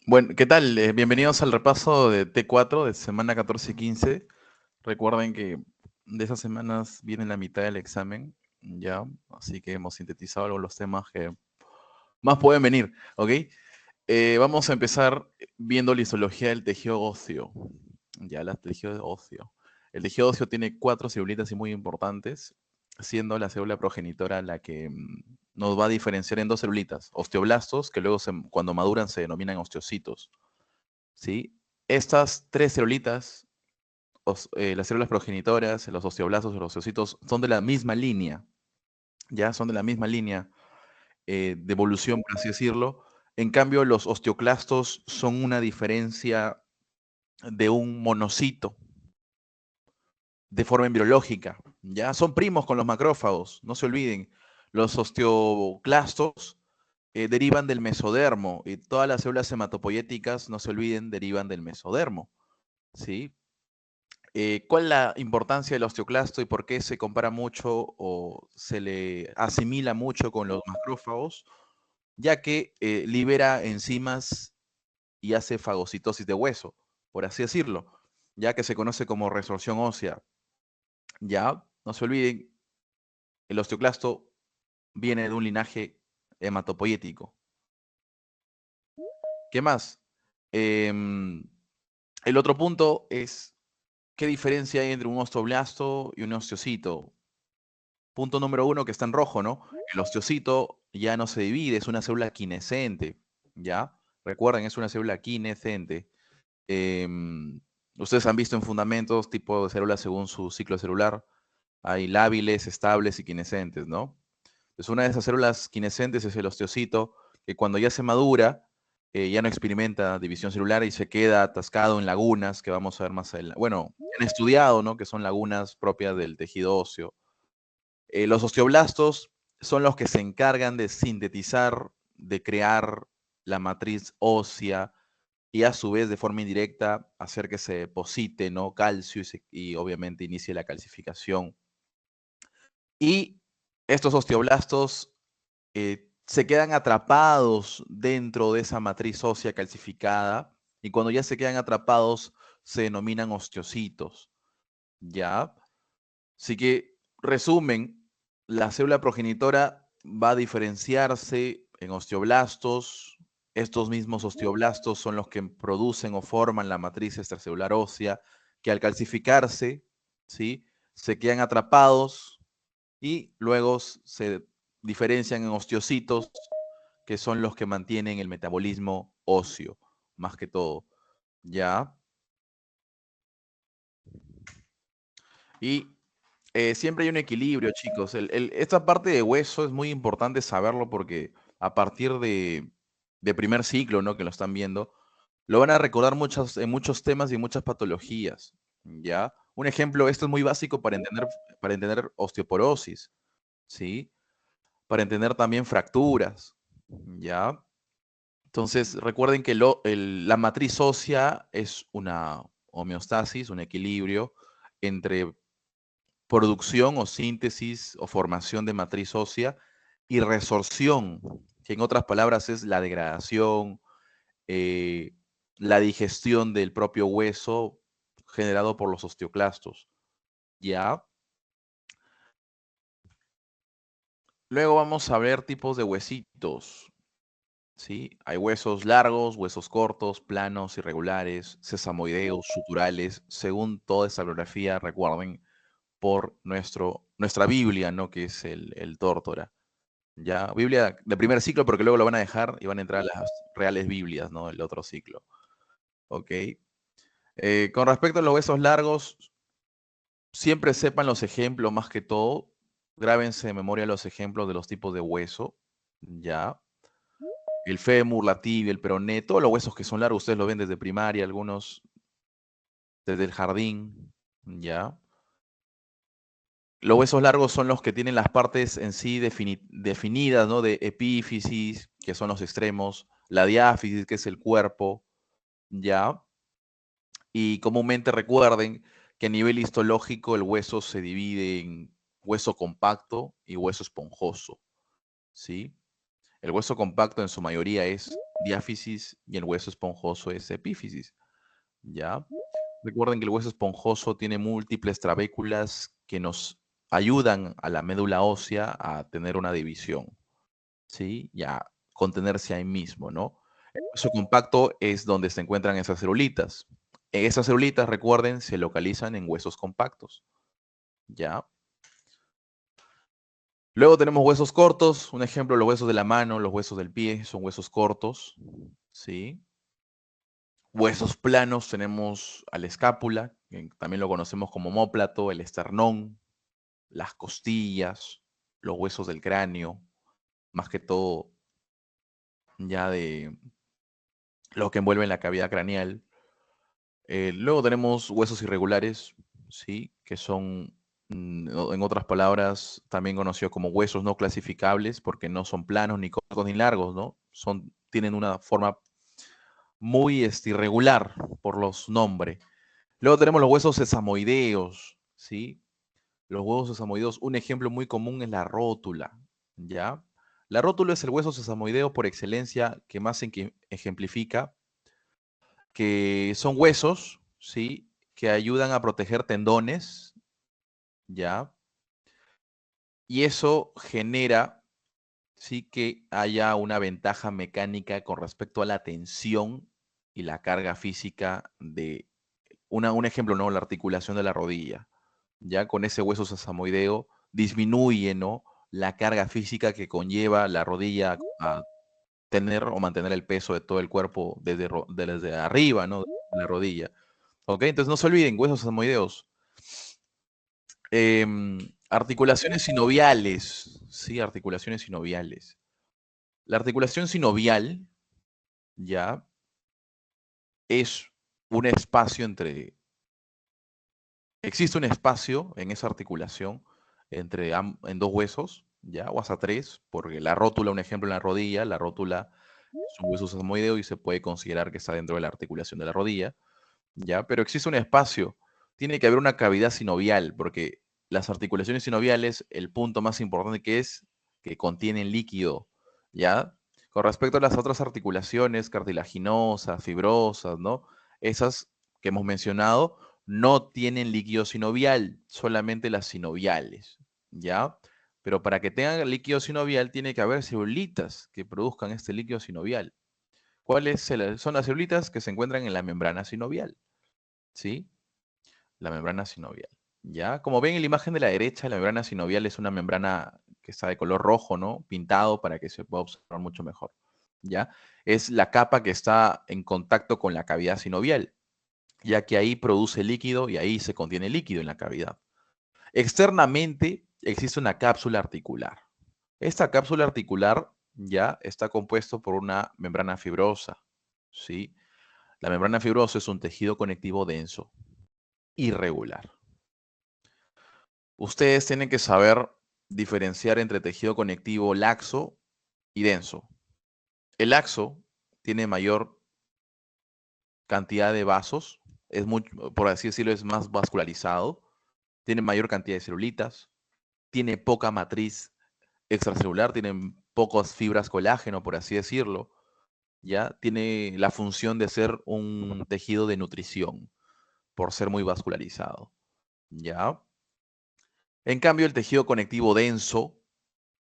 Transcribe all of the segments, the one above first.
Bueno, ¿qué tal? Bienvenidos al repaso de T4 de semana 14 y 15. Recuerden que de esas semanas viene la mitad del examen, ya, así que hemos sintetizado algo los temas que más pueden venir, ¿ok? Vamos a empezar viendo la histología del tejido óseo. Ya, el tejido óseo. El tejido óseo tiene cuatro celulitas y muy importantes, siendo la célula progenitora la que nos va a diferenciar en dos celulitas, osteoblastos, que luego cuando maduran se denominan osteocitos. ¿Sí? Estas tres celulitas, las células progenitoras, los osteoblastos, los osteocitos, son de la misma línea, ya son de la misma línea de evolución, por así decirlo. En cambio, los osteoclastos son una diferencia de un monocito de forma embriológica, ya son primos con los macrófagos, no se olviden. Los osteoclastos derivan del mesodermo y todas las células hematopoyéticas, no se olviden, derivan del mesodermo, ¿sí? ¿Cuál es la importancia del osteoclasto y por qué se compara mucho o se le asimila mucho con los macrófagos? Ya que libera enzimas y hace fagocitosis de hueso, por así decirlo, ya que se conoce como resorción ósea. Ya, no se olviden, el osteoclasto viene de un linaje hematopoyético. ¿Qué más? Em, el otro punto es, ¿qué diferencia hay entre un osteoblasto y un osteocito? Punto número uno que está en rojo, ¿no? El osteocito ya no se divide, es una célula quinescente, ¿ya? Recuerden, es una célula quinescente. Em, Ustedes han visto en fundamentos tipo de células según su ciclo celular. Hay lábiles, estables y quinescentes, ¿no? Entonces, una de esas células quinescentes es el osteocito, que cuando ya se madura, ya no experimenta división celular y se queda atascado en lagunas, que vamos a ver más adelante. Bueno, han estudiado, ¿no? Que son lagunas propias del tejido óseo. Los osteoblastos son los que se encargan de sintetizar, de crear la matriz ósea y a su vez de forma indirecta hacer que se deposite, ¿no? Calcio y obviamente inicie la calcificación. Y estos osteoblastos se quedan atrapados dentro de esa matriz ósea calcificada y cuando ya se quedan atrapados se denominan osteocitos, ¿ya? Así que, resumen, la célula progenitora va a diferenciarse en osteoblastos. Estos mismos osteoblastos son los que producen o forman la matriz extracelular ósea, que al calcificarse, ¿sí? Se quedan atrapados y luego se diferencian en osteocitos, que son los que mantienen el metabolismo óseo, más que todo. ¿Ya? Y siempre hay un equilibrio, chicos. Esta parte de hueso es muy importante saberlo porque a partir de primer ciclo, ¿no? Que lo están viendo, lo van a recordar en muchos temas y en muchas patologías, ¿ya? Un ejemplo, esto es muy básico para entender osteoporosis, ¿sí? Para entender también fracturas, ¿ya? Entonces, recuerden que la matriz ósea es una homeostasis, un equilibrio entre producción o síntesis o formación de matriz ósea y resorción, que en otras palabras es la degradación, eh, la digestión del propio hueso generado por los osteoclastos. ¿Ya? Luego vamos a ver tipos de huesitos. ¿Sí? Hay huesos largos, huesos cortos, planos, irregulares, sesamoideos, suturales, según toda esta bibliografía, recuerden, por nuestra Biblia, ¿no? Que es el Tórtora. Ya, Biblia de primer ciclo, porque luego lo van a dejar y van a entrar a las reales Biblias, ¿no? El otro ciclo. ¿Ok? Con respecto a los huesos largos, siempre sepan los ejemplos más que todo. Grábense de memoria los ejemplos de los tipos de hueso. Ya. El fémur, la tibia, el peroné, todos los huesos que son largos, ustedes lo ven desde primaria, algunos desde el jardín. Ya. Los huesos largos son los que tienen las partes en sí definidas, ¿no? De epífisis, que son los extremos, la diáfisis, que es el cuerpo, ¿ya? Y comúnmente recuerden que a nivel histológico el hueso se divide en hueso compacto y hueso esponjoso, ¿sí? El hueso compacto en su mayoría es diáfisis y el hueso esponjoso es epífisis, ¿ya? Recuerden que el hueso esponjoso tiene múltiples trabéculas que nos ayudan a la médula ósea a tener una división, ¿sí? Y a contenerse ahí mismo, ¿no? El hueso compacto es donde se encuentran esas celulitas. Esas celulitas, recuerden, se localizan en huesos compactos, ¿ya? Luego tenemos huesos cortos. Un ejemplo, los huesos de la mano, los huesos del pie son huesos cortos, ¿sí? Huesos planos tenemos a la escápula, que también lo conocemos como omóplato, el esternón, las costillas, los huesos del cráneo, más que todo ya de lo que envuelve la cavidad craneal. Luego tenemos huesos irregulares, ¿sí? Que son, en otras palabras, también conocidos como huesos no clasificables, porque no son planos, ni cortos, ni largos, ¿no? Tienen una forma muy irregular por los nombres. Luego tenemos los huesos sesamoideos, ¿sí? Los huesos sesamoideos, un ejemplo muy común es la rótula, ¿ya? La rótula es el hueso sesamoideo por excelencia que más ejemplifica que son huesos, ¿sí? Que ayudan a proteger tendones, ¿ya? Y eso genera, sí, que haya una ventaja mecánica con respecto a la tensión y la carga física de un ejemplo, ¿no? La articulación de la rodilla. Ya con ese hueso sesamoideo disminuye, ¿no? La carga física que conlleva la rodilla a tener o mantener el peso de todo el cuerpo desde arriba, ¿no? De la rodilla. ¿Ok? Entonces no se olviden, huesos sesamoideos. Articulaciones sinoviales. Sí, articulaciones sinoviales. La articulación sinovial, ya, es un espacio entre existe un espacio en esa articulación en dos huesos, ¿ya? O hasta tres, porque la rótula, un ejemplo en la rodilla, la rótula es un hueso sesamoideo y se puede considerar que está dentro de la articulación de la rodilla, ¿ya? Pero existe un espacio, tiene que haber una cavidad sinovial, porque las articulaciones sinoviales, el punto más importante que es que contienen líquido, ¿ya? Con respecto a las otras articulaciones cartilaginosas, fibrosas, ¿no? Esas que hemos mencionado no tienen líquido sinovial, solamente las sinoviales, ¿ya? Pero para que tengan líquido sinovial tiene que haber celulitas que produzcan este líquido sinovial. Son las celulitas que se encuentran en la membrana sinovial? ¿Sí? La membrana sinovial. ¿Ya? Como ven en la imagen de la derecha, la membrana sinovial es una membrana que está de color rojo, ¿no? Pintado para que se pueda observar mucho mejor. ¿Ya? Es la capa que está en contacto con la cavidad sinovial, ya que ahí produce líquido y ahí se contiene líquido en la cavidad. Externamente existe una cápsula articular. Esta cápsula articular ya está compuesto por una membrana fibrosa, ¿sí? La membrana fibrosa es un tejido conectivo denso, irregular. Ustedes tienen que saber diferenciar entre tejido conectivo laxo y denso. El laxo tiene mayor cantidad de vasos, por así decirlo, es más vascularizado, tiene mayor cantidad de celulitas, tiene poca matriz extracelular, tiene pocas fibras colágeno, por así decirlo, ya tiene la función de ser un tejido de nutrición, por ser muy vascularizado, ¿ya? En cambio, el tejido conectivo denso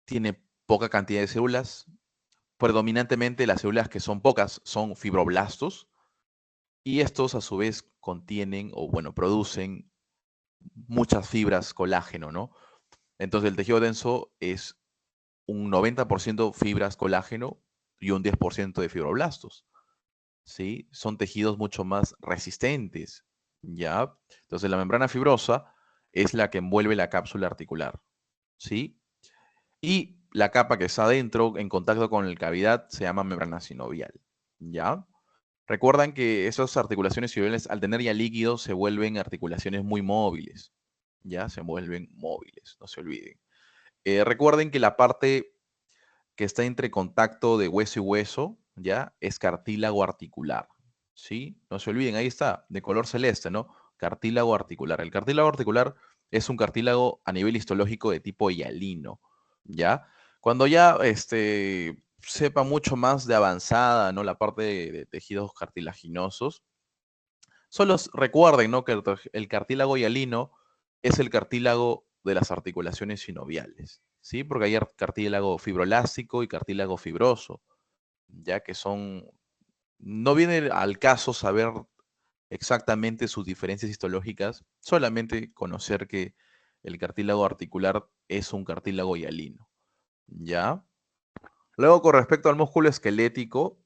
tiene poca cantidad de células. Predominantemente las células que son pocas son fibroblastos y estos a su vez contienen o bueno, producen muchas fibras colágeno, ¿no? Entonces el tejido denso es un 90% fibras colágeno y un 10% de fibroblastos, ¿sí? Son tejidos mucho más resistentes, ¿ya? Entonces la membrana fibrosa es la que envuelve la cápsula articular, ¿sí? Y la capa que está adentro, en contacto con la cavidad, se llama membrana sinovial, ¿ya? Recuerdan que esas articulaciones sinoviales, al tener ya líquido, se vuelven articulaciones muy móviles, ¿ya? Se vuelven móviles, no se olviden. Recuerden que la parte que está entre contacto de hueso y hueso, ¿ya? Es cartílago articular, ¿sí? No se olviden, ahí está, de color celeste, ¿no? Cartílago articular. El cartílago articular es un cartílago a nivel histológico de tipo hialino, ¿ya? Cuando ya sepa mucho más de avanzada, ¿no? La parte de tejidos cartilaginosos. Solo recuerden, ¿no? Que el cartílago hialino es el cartílago de las articulaciones sinoviales, ¿sí? Porque hay cartílago fibroelástico y cartílago fibroso, ya que son... No viene al caso saber exactamente sus diferencias histológicas, solamente conocer que el cartílago articular es un cartílago hialino, ¿ya? Luego, con respecto al músculo esquelético,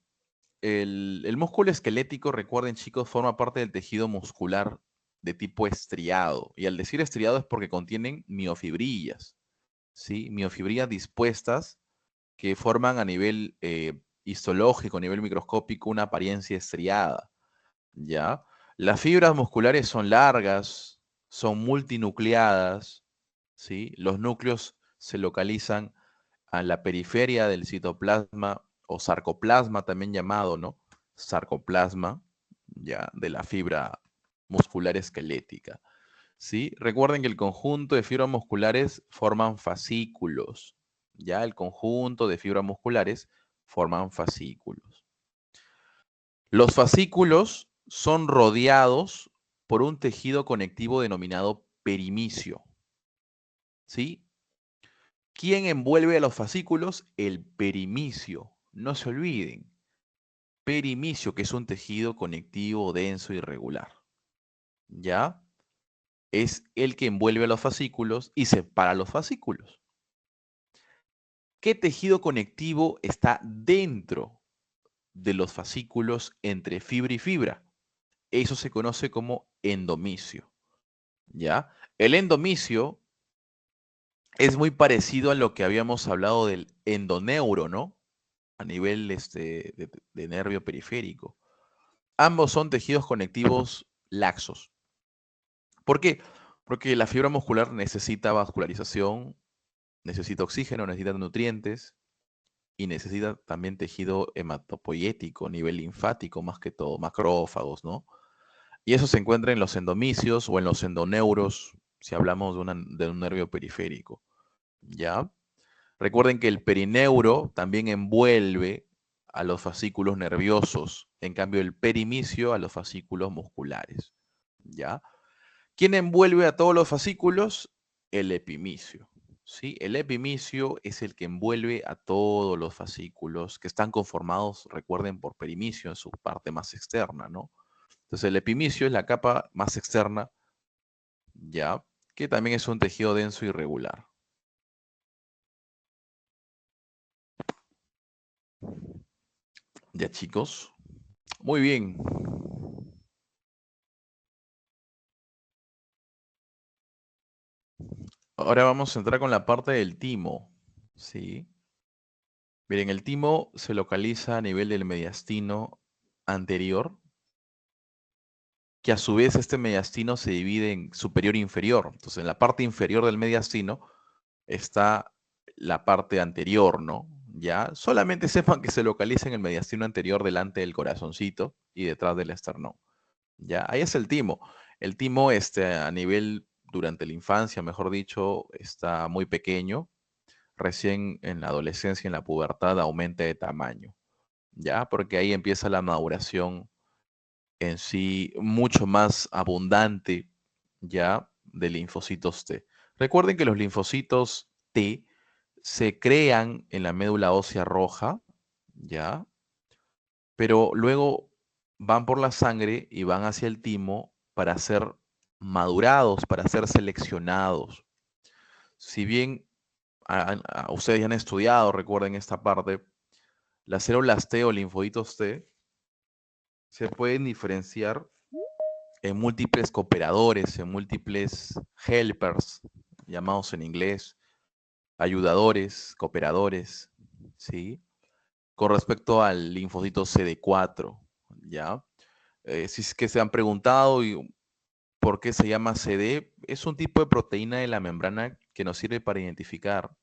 el músculo esquelético, recuerden chicos, forma parte del tejido muscular de tipo estriado. Y al decir estriado es porque contienen miofibrillas, ¿sí? Miofibrillas dispuestas que forman a nivel histológico, a nivel microscópico, una apariencia estriada, ¿ya? Las fibras musculares son largas, son multinucleadas, ¿sí? Los núcleos se localizan a la periferia del citoplasma o sarcoplasma también llamado, ¿no? Sarcoplasma, ya, de la fibra muscular esquelética, ¿sí? Recuerden que el conjunto de fibras musculares forman fascículos, ya, el conjunto de fibras musculares forman fascículos. Los fascículos son rodeados por un tejido conectivo denominado perimicio, ¿sí? ¿Quién envuelve a los fascículos? El perimicio. No se olviden. Perimicio, que es un tejido conectivo denso y regular. ¿Ya? Es el que envuelve a los fascículos y separa los fascículos. ¿Qué tejido conectivo está dentro de los fascículos entre fibra y fibra? Eso se conoce como endomicio. ¿Ya? El endomicio es muy parecido a lo que habíamos hablado del endoneuro, ¿no? A nivel de nervio periférico. Ambos son tejidos conectivos laxos. ¿Por qué? Porque la fibra muscular necesita vascularización, necesita oxígeno, necesita nutrientes y necesita también tejido hematopoyético, nivel linfático más que todo, macrófagos, ¿no? Y eso se encuentra en los endomicios o en los endoneuros, si hablamos de un nervio periférico, ¿ya? Recuerden que el perineuro también envuelve a los fascículos nerviosos, en cambio el perimicio a los fascículos musculares, ¿ya? ¿Quién envuelve a todos los fascículos? El epimicio, ¿sí? El epimicio es el que envuelve a todos los fascículos que están conformados, recuerden, por perimicio en su parte más externa, ¿no? Entonces el epimicio es la capa más externa, ¿ya? Que también es un tejido denso y regular. Ya chicos, muy bien. Ahora vamos a entrar con la parte del timo, ¿sí? Miren, el timo se localiza a nivel del mediastino anterior, que a su vez este mediastino se divide en superior e inferior. Entonces, en la parte inferior del mediastino está la parte anterior, ¿no? Ya, solamente sepan que se localiza en el mediastino anterior delante del corazoncito y detrás del esternón. Ya, ahí es el timo. El timo, a nivel, durante la infancia, mejor dicho, está muy pequeño. Recién en la adolescencia, en la pubertad, aumenta de tamaño, ¿ya? Porque ahí empieza la maduración en sí mucho más abundante, ¿ya? De linfocitos T. Recuerden que los linfocitos T se crean en la médula ósea roja, ¿ya? Pero luego van por la sangre y van hacia el timo para ser madurados, para ser seleccionados. Si bien ustedes ya han estudiado, recuerden esta parte, las células T o linfocitos T se pueden diferenciar en múltiples cooperadores, en múltiples helpers, llamados en inglés, ayudadores, cooperadores, ¿sí? Con respecto al linfocito CD4, ¿ya? Si es que se han preguntado por qué se llama CD, es un tipo de proteína de la membrana que nos sirve para identificar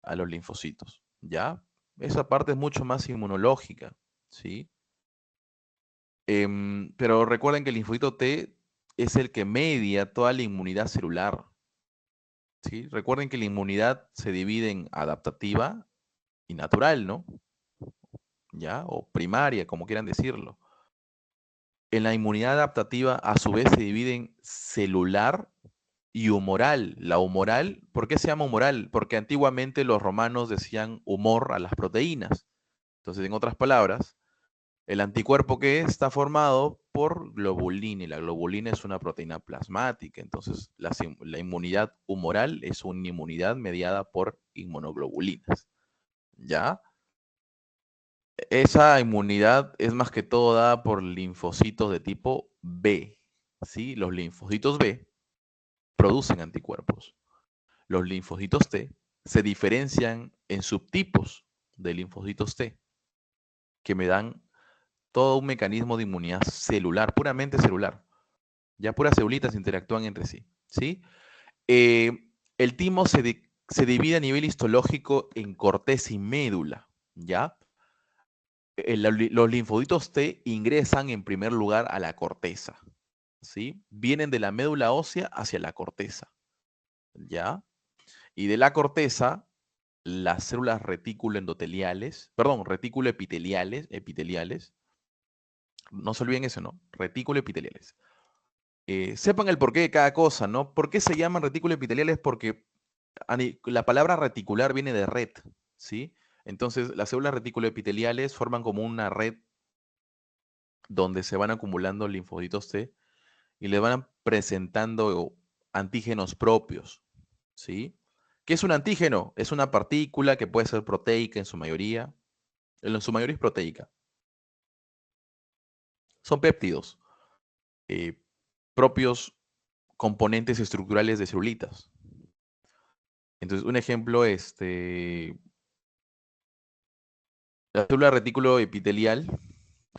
a los linfocitos, ¿ya? Esa parte es mucho más inmunológica, ¿sí? Pero recuerden que el linfocito T es el que media toda la inmunidad celular, ¿sí? Recuerden que la inmunidad se divide en adaptativa y natural, ¿no? ¿ya? O primaria, como quieran decirlo. En la inmunidad adaptativa, a su vez, se divide en celular y humoral. La humoral, ¿por qué se llama humoral? Porque antiguamente los romanos decían humor a las proteínas. Entonces, en otras palabras, el anticuerpo que está formado por globulina, y la globulina es una proteína plasmática. Entonces, la inmunidad humoral es una inmunidad mediada por inmunoglobulinas. ¿Ya? Esa inmunidad es más que todo dada por linfocitos de tipo B. ¿Sí? Los linfocitos B producen anticuerpos. Los linfocitos T se diferencian en subtipos de linfocitos T, que me dan todo un mecanismo de inmunidad celular, puramente celular. Ya puras célulitas interactúan entre sí. ¿Sí? El timo se divide a nivel histológico en corteza y médula. ¿Ya? Los linfocitos T ingresan en primer lugar a la corteza. ¿Sí? Vienen de la médula ósea hacia la corteza. ¿Ya? Y de la corteza, las células retículo endoteliales, perdón, retículo epiteliales, no se olviden eso, ¿no? Retículo epiteliales. Sepan el porqué de cada cosa, ¿no? ¿Por qué se llaman retículo epiteliales? Porque la palabra reticular viene de red, ¿sí? Entonces, las células retículo epiteliales forman como una red donde se van acumulando linfocitos T y le van presentando antígenos propios, ¿sí? ¿Qué es un antígeno? Es una partícula que puede ser proteica en su mayoría. En su mayoría es proteica. Son péptidos, eh, propios componentes estructurales de celulitas. Entonces, un ejemplo, la célula retículo epitelial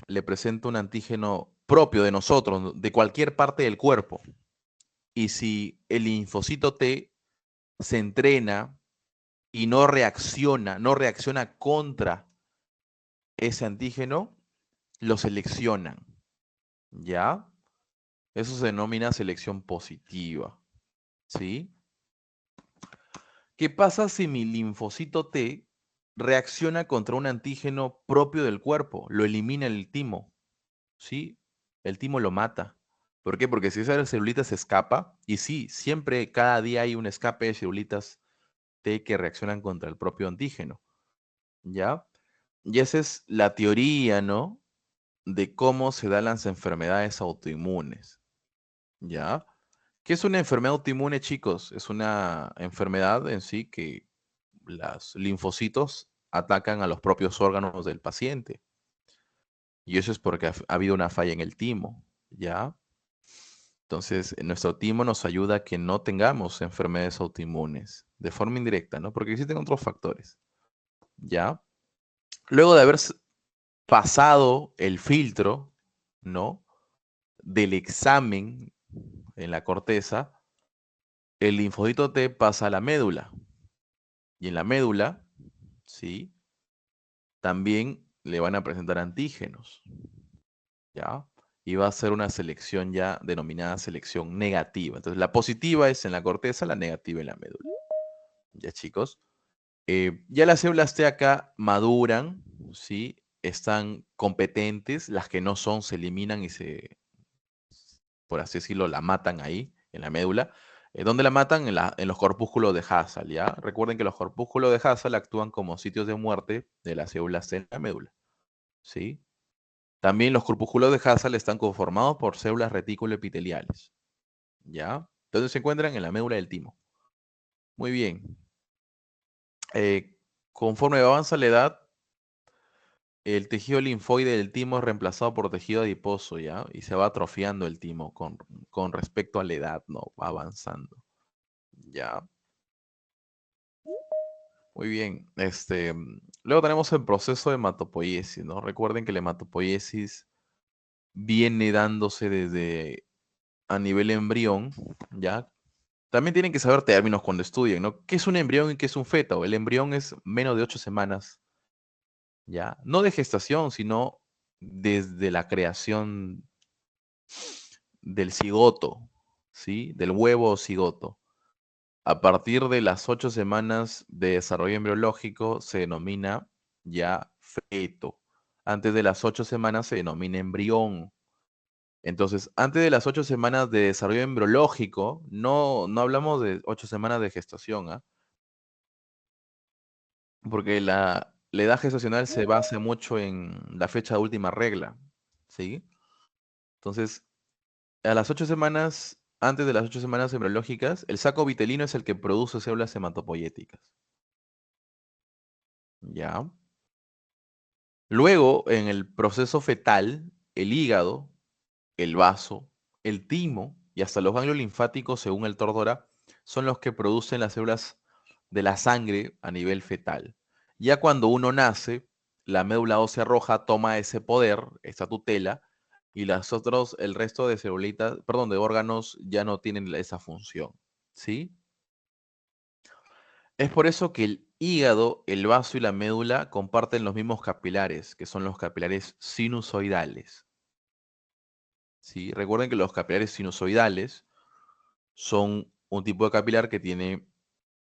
le presenta un antígeno propio de nosotros, de cualquier parte del cuerpo. Y si el linfocito T se entrena y no reacciona contra ese antígeno, lo seleccionan, ¿ya? Eso se denomina selección positiva, ¿sí? ¿Qué pasa si mi linfocito T reacciona contra un antígeno propio del cuerpo? Lo elimina el timo, ¿sí? El timo lo mata. ¿Por qué? Porque si esa celulita se escapa, y sí, siempre, cada día hay un escape de celulitas T que reaccionan contra el propio antígeno, ¿ya? Y esa es la teoría, ¿no? De cómo se dan las enfermedades autoinmunes, ¿ya? ¿Qué es una enfermedad autoinmune, chicos? Es una enfermedad en sí que los linfocitos atacan a los propios órganos del paciente. Y eso es porque ha habido una falla en el timo, ¿ya? Entonces, nuestro timo nos ayuda a que no tengamos enfermedades autoinmunes de forma indirecta, ¿no? Porque existen otros factores, ¿ya? Luego de haber pasado el filtro, ¿no? Del examen en la corteza, el linfocito T pasa a la médula. Y en la médula, ¿sí? También le van a presentar antígenos, ¿ya? Y va a ser una selección ya denominada selección negativa. Entonces, la positiva es en la corteza, la negativa en la médula. ¿Ya, chicos? Ya las células T acá maduran, ¿sí? Están competentes, las que no son se eliminan y por así decirlo, la matan ahí, en la médula. ¿Dónde la matan? En los corpúsculos de Hassel, ¿ya? Recuerden que los corpúsculos de Hassel actúan como sitios de muerte de las células T en la médula, ¿sí? También los corpúsculos de Hassel están conformados por células retículo epiteliales, ¿ya? Entonces se encuentran en la médula del timo. Muy bien. Conforme avanza la edad, el tejido linfoide del timo es reemplazado por tejido adiposo, ¿ya? Y se va atrofiando el timo con respecto a la edad, ¿no? Va avanzando, ¿ya? Muy bien. Luego tenemos el proceso de hematopoiesis, ¿no? Recuerden que la hematopoiesis viene dándose desde a nivel embrión, ¿ya? También tienen que saber términos cuando estudien, ¿no? ¿Qué es un embrión y qué es un feto? El embrión es menos de 8 semanas, ¿ya? No de gestación, sino desde la creación del cigoto, ¿sí? Del huevo o cigoto. A partir de las 8 semanas de desarrollo embriológico se denomina ya feto. Antes de las 8 semanas se denomina embrión. Entonces, antes de las 8 semanas de desarrollo embriológico, no hablamos de 8 semanas de gestación, ¿ah? Porque la edad gestacional se basa mucho en la fecha de última regla, ¿sí? Entonces, a las 8 semanas, antes de las 8 semanas embriológicas, el saco vitelino es el que produce células hematopoyéticas, ¿ya? Luego, en el proceso fetal, el hígado, el vaso, el timo y hasta los ganglios linfáticos, según el Tordora, son los que producen las células de la sangre a nivel fetal. Ya cuando uno nace, la médula ósea roja toma ese poder, esa tutela, y el resto de celulitas, perdón, de órganos ya no tienen esa función, ¿sí? Es por eso que el hígado, el vaso y la médula comparten los mismos capilares, que son los capilares sinusoidales, ¿sí? Recuerden que los capilares sinusoidales son un tipo de capilar que tiene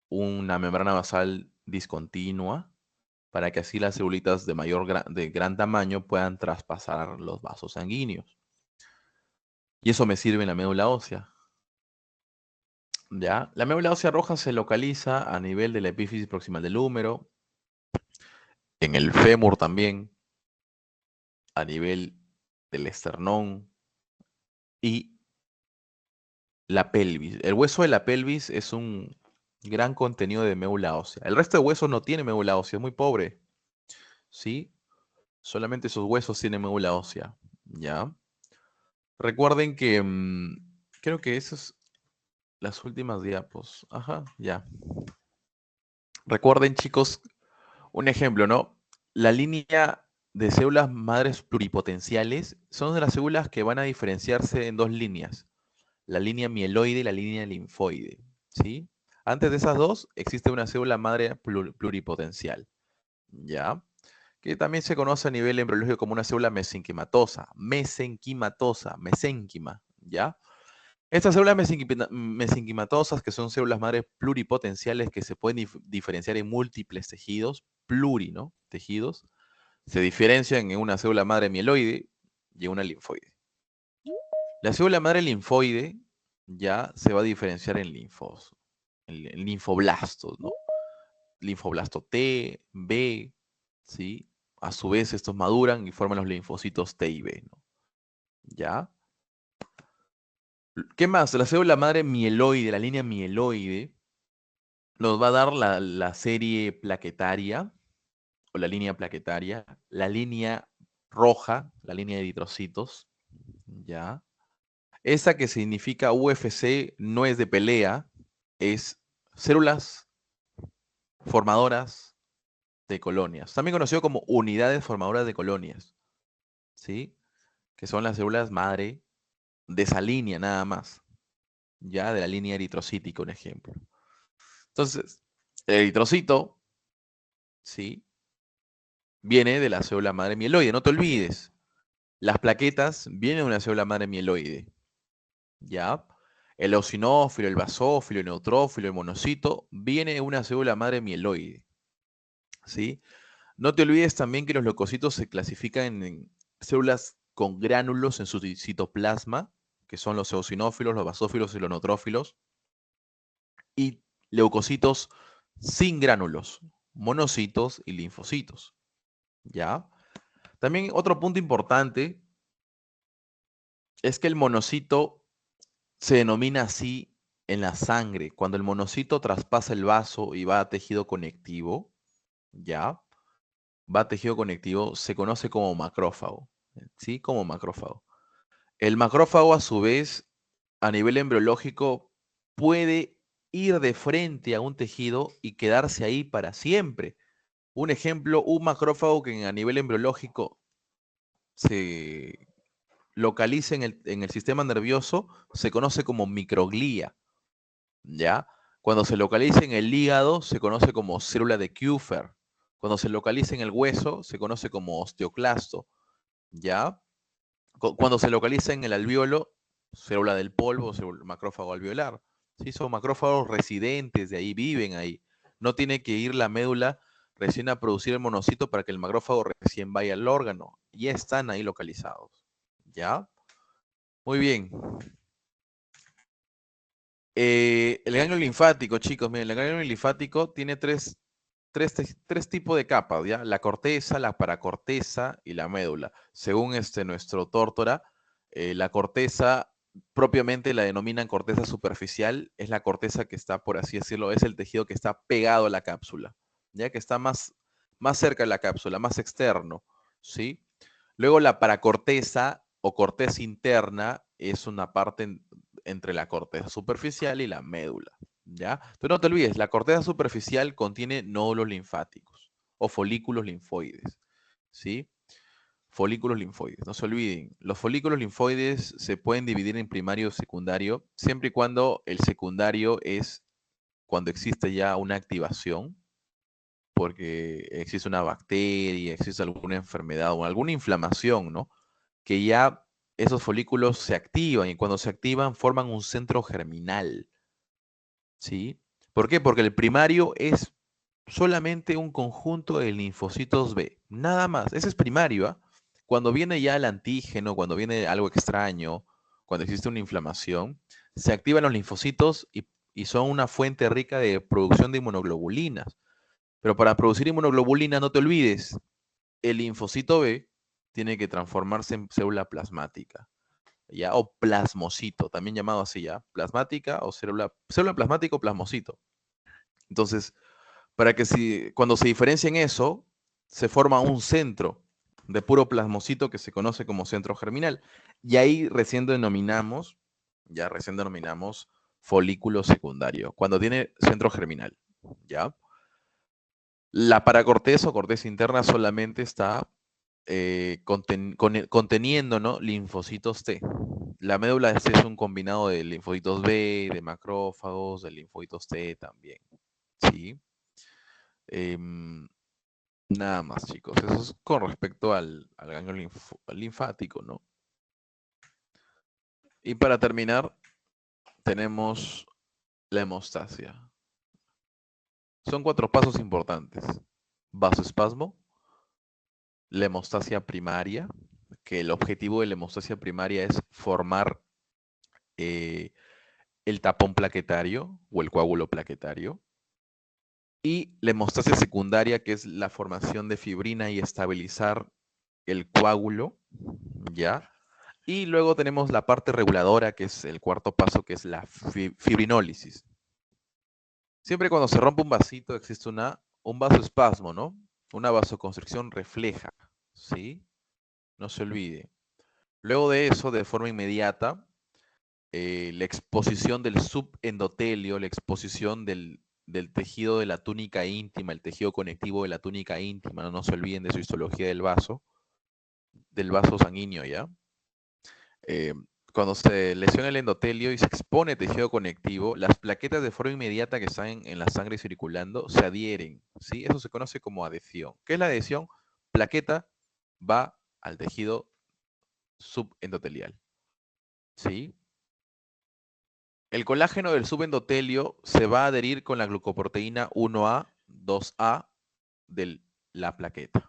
una membrana basal discontinua para que así las celulitas de gran tamaño puedan traspasar los vasos sanguíneos. Y eso me sirve en la médula ósea. ¿Ya? La médula ósea roja se localiza a nivel de la epífisis proximal del húmero, en el fémur también, a nivel del esternón y la pelvis. El hueso de la pelvis es un gran contenido de médula ósea. El resto de huesos no tiene médula ósea, es muy pobre, ¿sí? Solamente esos huesos tienen médula ósea, ¿ya? Recuerden que, creo que esas las últimas diapos. Ajá, ya. Recuerden, chicos, un ejemplo, ¿no? La línea de células madres pluripotenciales son de las células que van a diferenciarse en dos líneas, la línea mieloide y la línea linfoide, ¿sí? Antes de esas dos existe una célula madre pluripotencial, ¿ya? Que también se conoce a nivel embriológico como una célula mesénquima, ¿ya? Estas células mesenquimatosas, que son células madres pluripotenciales que se pueden diferenciar en múltiples tejidos, ¿no? Tejidos, se diferencian en una célula madre mieloide y en una linfoide. La célula madre linfoide ya se va a diferenciar en en linfoblastos, ¿no? Linfoblasto T, B, ¿sí? A su vez, estos maduran y forman los linfocitos T y B, ¿no? ¿Ya? ¿Qué más? La célula madre mieloide, la línea mieloide, nos va a dar la serie plaquetaria o la línea plaquetaria, la línea roja, la línea de eritrocitos, ¿ya? Esa que significa UFC no es de pelea, es células formadoras de colonias, también conocido como unidades formadoras de colonias, ¿sí? Que son las células madre de esa línea nada más, ya de la línea eritrocítica, un ejemplo. Entonces, el eritrocito, ¿sí? Viene de la célula madre mieloide, no te olvides. Las plaquetas vienen de una célula madre mieloide, ¿ya? El eosinófilo, el basófilo, el neutrófilo, el monocito, viene de una célula madre mieloide, ¿sí? No te olvides también que los leucocitos se clasifican en células con gránulos en su citoplasma, que son los eosinófilos, los basófilos y los neutrófilos, y leucocitos sin gránulos, monocitos y linfocitos, ¿ya? También otro punto importante es que el monocito se denomina así en la sangre. Cuando el monocito traspasa el vaso y va a tejido conectivo, ¿ya? Va a tejido conectivo, se conoce como macrófago, ¿sí? Como macrófago. El macrófago, a su vez, a nivel embriológico, puede ir de frente a un tejido y quedarse ahí para siempre. Un ejemplo, un macrófago que a nivel embriológico se localiza en el sistema nervioso, se conoce como microglía, ¿ya? Cuando se localiza en el hígado, se conoce como célula de Kupffer. Cuando se localiza en el hueso, se conoce como osteoclasto, ¿ya? Cuando se localiza en el alvéolo, célula del polvo, macrófago alveolar. ¿Sí? Son macrófagos residentes de ahí, viven ahí. No tiene que ir la médula recién a producir el monocito para que el macrófago recién vaya al órgano. Ya están ahí localizados. ¿Ya? Muy bien. El ganglio linfático, chicos, miren, el ganglio linfático tiene tres tipos de capas, ¿ya? La corteza, la paracorteza y la médula. Según nuestro tórtora, la corteza propiamente la denominan corteza superficial, es la corteza que está, por así decirlo, es el tejido que está pegado a la cápsula, ya que está más cerca de la cápsula, más externo, ¿sí? Luego la paracorteza o corteza interna es una parte entre la corteza superficial y la médula, ¿ya? Pero no te olvides, la corteza superficial contiene nódulos linfáticos o folículos linfoides, ¿sí? Folículos linfoides, no se olviden. Los folículos linfoides se pueden dividir en primario o secundario, siempre y cuando el secundario es cuando existe ya una activación, porque existe una bacteria, existe alguna enfermedad o alguna inflamación, ¿no? Que ya esos folículos se activan y cuando se activan forman un centro germinal, ¿sí? ¿Por qué? Porque el primario es solamente un conjunto de linfocitos B, nada más. Ese es primario, ¿ah? Cuando viene ya el antígeno, cuando viene algo extraño, cuando existe una inflamación, se activan los linfocitos y son una fuente rica de producción de inmunoglobulinas. Pero para producir inmunoglobulinas, no te olvides, el linfocito B tiene que transformarse en célula plasmática, ¿ya? O plasmocito, también llamado así, ¿ya? Plasmática o célula plasmática o plasmocito. Entonces, cuando se diferencien eso, se forma un centro de puro plasmocito que se conoce como centro germinal. Y ahí recién denominamos folículo secundario, cuando tiene centro germinal, ¿ya? La paracorteza o corteza interna solamente está conteniendo, ¿no?, linfocitos T. La médula T es un combinado de linfocitos B, de macrófagos, de linfocitos T también, ¿sí? Em, Nada más, chicos. Eso es con respecto al ganglio linfático, ¿no? Y para terminar, tenemos la hemostasia. Son 4 pasos importantes. Vasoespasmo, la hemostasia primaria, que el objetivo de la hemostasia primaria es formar eh, el tapón plaquetario o el coágulo plaquetario. Y la hemostasia secundaria, que es la formación de fibrina y estabilizar el coágulo, ¿ya? Y luego tenemos la parte reguladora, que es el cuarto paso, que es la fibrinólisis. Siempre cuando se rompe un vasito existe un vasoespasmo, ¿no? Una vasoconstricción refleja, ¿sí? No se olvide. Luego de eso, de forma inmediata, la exposición del subendotelio, la exposición del tejido de la túnica íntima, el tejido conectivo de la túnica íntima, no se olviden de su histología del vaso sanguíneo, ¿ya? Eh, Cuando se lesiona el endotelio y se expone tejido conectivo, las plaquetas de forma inmediata que están en la sangre circulando se adhieren, ¿sí? Eso se conoce como adhesión. ¿Qué es la adhesión? Plaqueta va al tejido subendotelial, ¿sí? El colágeno del subendotelio se va a adherir con la glucoproteína 1A, 2A de la plaqueta.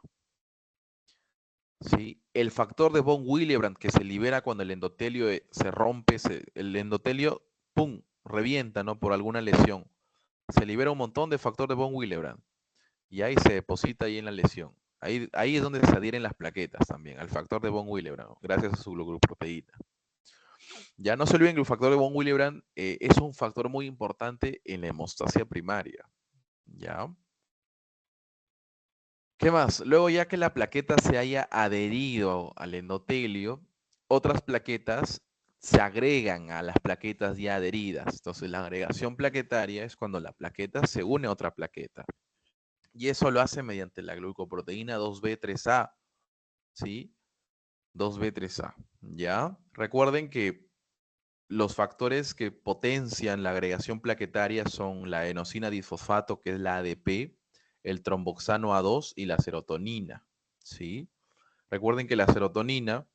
¿Sí? El factor de von Willebrand que se libera cuando el endotelio se rompe, el endotelio, ¡pum!, revienta, ¿no?, por alguna lesión. Se libera un montón de factor de von Willebrand y ahí se deposita ahí en la lesión. Ahí es donde se adhieren las plaquetas también, al factor de von Willebrand, gracias a su glucoproteína. Ya no se olviden que el factor de von Willebrand es un factor muy importante en la hemostasia primaria. ¿Ya? ¿Qué más? Luego, ya que la plaqueta se haya adherido al endotelio, otras plaquetas se agregan a las plaquetas ya adheridas. Entonces, la agregación plaquetaria es cuando la plaqueta se une a otra plaqueta. Y eso lo hace mediante la glucoproteína 2B3A. ¿Sí? 2B3A. ¿Ya? Recuerden que los factores que potencian la agregación plaquetaria son la enosina disfosfato, que es la ADP, el tromboxano A2 y la serotonina, ¿sí? Recuerden que la serotonina,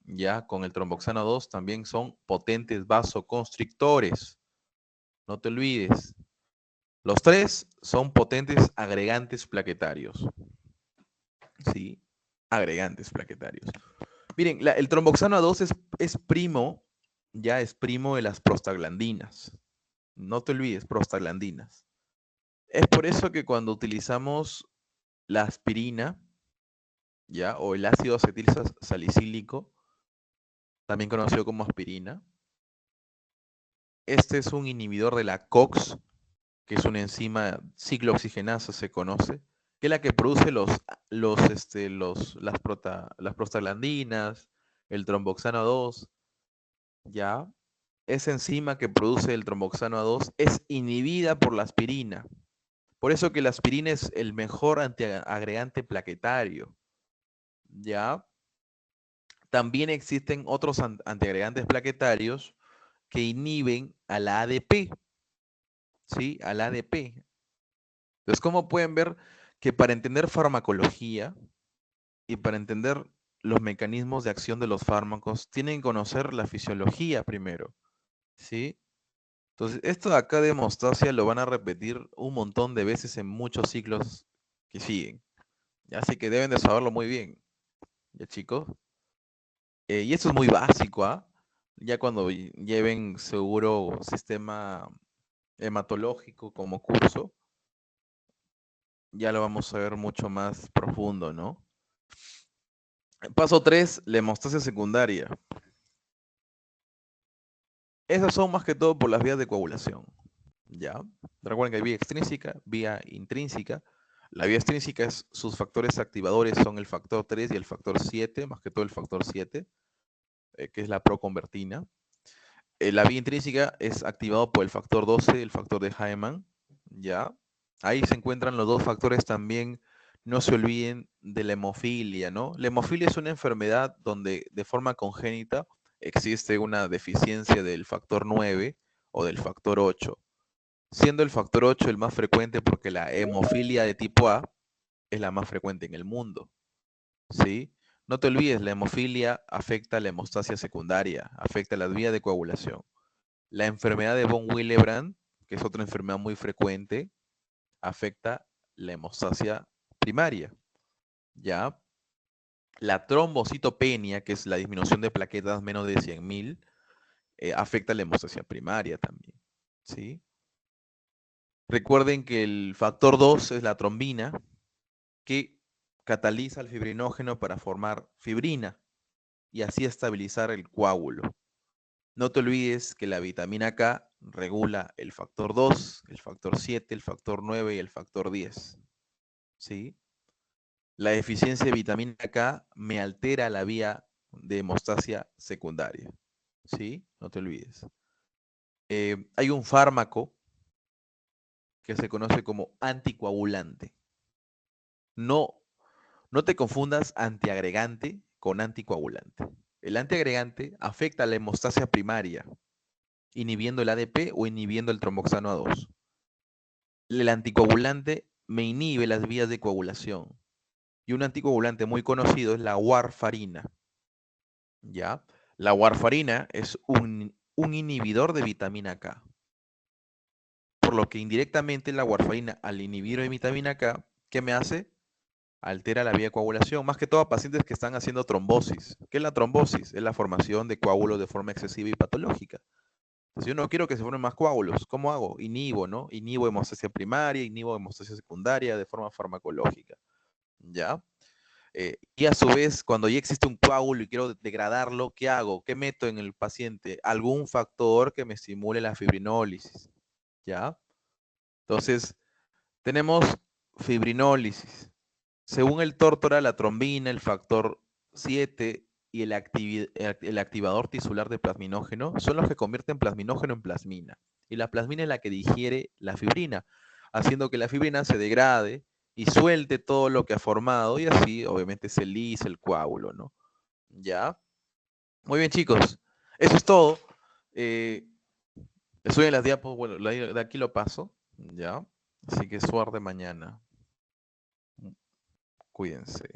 ya con el tromboxano A2, también son potentes vasoconstrictores. No te olvides, Los tres son potentes agregantes plaquetarios. ¿Sí? Agregantes plaquetarios. Miren, el tromboxano A2 es primo, ya es primo de las prostaglandinas. No te olvides, prostaglandinas. Es por eso que cuando utilizamos la aspirina, ya, o el ácido acetil salicílico, también conocido como aspirina, este es un inhibidor de la COX, que es una enzima ciclooxigenasa, se conoce, que es la que produce las prostaglandinas, el tromboxano A2, ¿ya? Esa enzima que produce el tromboxano A2 es inhibida por la aspirina. Por eso que la aspirina es el mejor antiagregante plaquetario, ¿ya? También existen otros antiagregantes plaquetarios que inhiben a la ADP, ¿sí? A la ADP. Entonces, como pueden ver que para entender farmacología y para entender los mecanismos de acción de los fármacos, tienen que conocer la fisiología primero, ¿sí? Entonces, esto de acá de hemostasia lo van a repetir un montón de veces en muchos ciclos que siguen. Así que deben de saberlo muy bien, ¿ya chicos? Y esto es muy básico, ¿ah? Ya cuando lleven seguro sistema hematológico como curso, ya lo vamos a ver mucho más profundo, ¿no? Paso 3, la hemostasia secundaria. Esas son más que todo por las vías de coagulación, ¿ya? Recuerden que hay vía extrínseca, vía intrínseca. La vía extrínseca, sus factores activadores son el factor 3 y el factor 7, más que todo el factor 7, que es la proconvertina. La vía intrínseca es activado por el factor 12, el factor de Hyman, ¿ya? Ahí se encuentran los dos factores también. No se olviden de la hemofilia, ¿no? La hemofilia es una enfermedad donde de forma congénita existe una deficiencia del factor 9 o del factor 8, siendo el factor 8 el más frecuente porque la hemofilia de tipo A es la más frecuente en el mundo, ¿sí? No te olvides, la hemofilia afecta a la hemostasia secundaria, afecta a la vía de coagulación. La enfermedad de von Willebrand, que es otra enfermedad muy frecuente, afecta la hemostasia primaria, ¿ya? La trombocitopenia, que es la disminución de plaquetas menos de 100.000, afecta la hemostasia primaria también, ¿sí? Recuerden que el factor 2 es la trombina, que cataliza el fibrinógeno para formar fibrina y así estabilizar el coágulo. No te olvides que la vitamina K regula el factor 2, el factor 7, el factor 9 y el factor 10. ¿Sí? La deficiencia de vitamina K me altera la vía de hemostasia secundaria. ¿Sí? No te olvides. Hay un fármaco que se conoce como anticoagulante. No, no te confundas antiagregante con anticoagulante. El antiagregante afecta a la hemostasia primaria, inhibiendo el ADP o inhibiendo el tromboxano A2. El anticoagulante me inhibe las vías de coagulación. Y un anticoagulante muy conocido es la warfarina. ¿Ya? La warfarina es un inhibidor de vitamina K. Por lo que indirectamente la warfarina, al inhibir de vitamina K, ¿qué me hace? Altera la vía de coagulación, más que todo a pacientes que están haciendo trombosis. ¿Qué es la trombosis? Es la formación de coágulos de forma excesiva y patológica. Entonces yo no quiero que se formen más coágulos. ¿Cómo hago? Inhibo, ¿no? Inhibo hemostasia primaria, inhibo hemostasia secundaria de forma farmacológica. ¿Ya? Y a su vez, cuando ya existe un coágulo y quiero degradarlo, ¿qué hago? ¿Qué meto en el paciente? Algún factor que me estimule la fibrinólisis. ¿Ya? Entonces, tenemos fibrinólisis. Según el tórtora, la trombina, el factor 7 y el activador tisular de plasminógeno son los que convierten plasminógeno en plasmina. Y la plasmina es la que digiere la fibrina, haciendo que la fibrina se degrade y suelte todo lo que ha formado y así obviamente se lisa el coágulo, ¿no? ¿Ya? Muy bien, chicos. Eso es todo. Estoy en las diapos, bueno, de aquí lo paso, ¿ya? Así que suerte mañana. Cuídense.